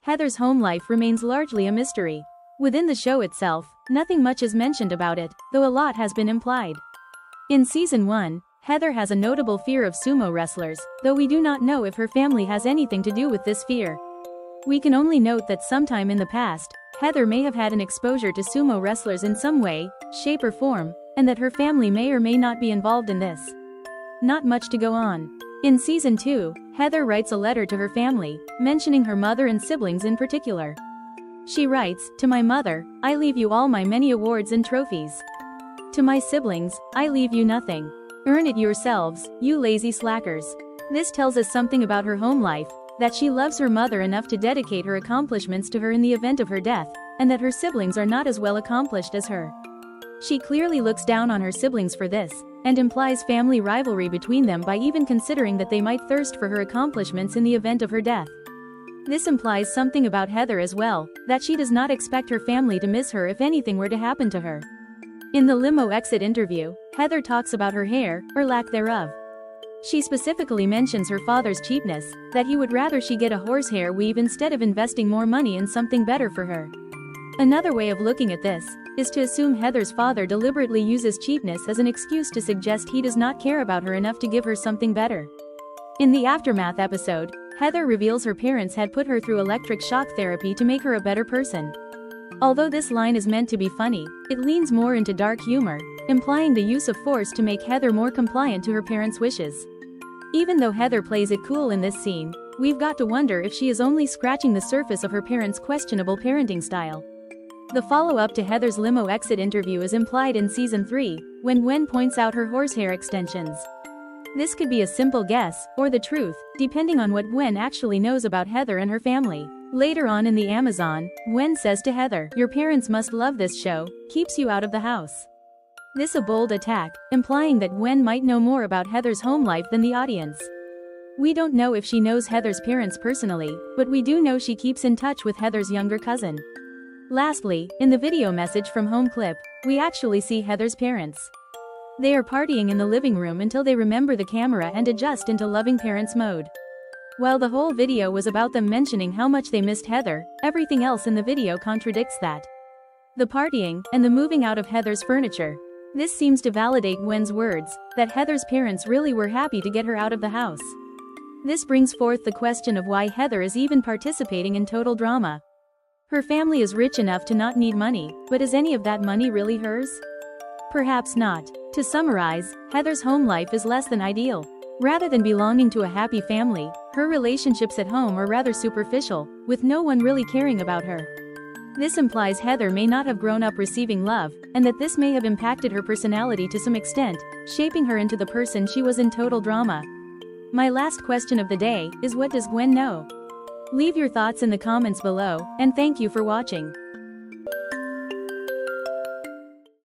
Heather's home life remains largely a mystery. Within the show itself, nothing much is mentioned about it, though a lot has been implied. In Season 1, Heather has a notable fear of sumo wrestlers, though we do not know if her family has anything to do with this fear. We can only note that sometime in the past, Heather may have had an exposure to sumo wrestlers in some way, shape or form, and that her family may or may not be involved in this. Not much to go on. In Season 2, Heather writes a letter to her family, mentioning her mother and siblings in particular. She writes, "To my mother, I leave you all my many awards and trophies. To my siblings, I leave you nothing. Earn it yourselves, you lazy slackers." This tells us something about her home life, that she loves her mother enough to dedicate her accomplishments to her in the event of her death, and that her siblings are not as well accomplished as her. She clearly looks down on her siblings for this, and implies family rivalry between them by even considering that they might thirst for her accomplishments in the event of her death. This implies something about Heather as well, that she does not expect her family to miss her if anything were to happen to her. In the limo exit interview, Heather talks about her hair, or lack thereof. She specifically mentions her father's cheapness, that he would rather she get a horsehair weave instead of investing more money in something better for her. Another way of looking at this is to assume Heather's father deliberately uses cheapness as an excuse to suggest he does not care about her enough to give her something better. In the Aftermath episode, Heather reveals her parents had put her through electric shock therapy to make her a better person. Although this line is meant to be funny, it leans more into dark humor, implying the use of force to make Heather more compliant to her parents' wishes. Even though Heather plays it cool in this scene, we've got to wonder if she is only scratching the surface of her parents' questionable parenting style. The follow-up to Heather's limo exit interview is implied in Season 3, when Gwen points out her horsehair extensions. This could be a simple guess, or the truth, depending on what Gwen actually knows about Heather and her family. Later on in the Amazon, Gwen says to Heather, "Your parents must love this show, keeps you out of the house." This a bold attack, implying that Gwen might know more about Heather's home life than the audience. We don't know if she knows Heather's parents personally, but we do know she keeps in touch with Heather's younger cousin. Lastly, in the video message from Home Clip, we actually see Heather's parents. They are partying in the living room until they remember the camera and adjust into loving parents mode. While the whole video was about them mentioning how much they missed Heather, everything else in the video contradicts that. The partying, and the moving out of Heather's furniture. This seems to validate Gwen's words, that Heather's parents really were happy to get her out of the house. This brings forth the question of why Heather is even participating in total drama. Her family is rich enough to not need money, but is any of that money really hers? Perhaps not. To summarize, Heather's home life is less than ideal. Rather than belonging to a happy family, her relationships at home are rather superficial, with no one really caring about her. This implies Heather may not have grown up receiving love, and that this may have impacted her personality to some extent, shaping her into the person she was in total drama. My last question of the day is, what does Gwen know? Leave your thoughts in the comments below, and thank you for watching.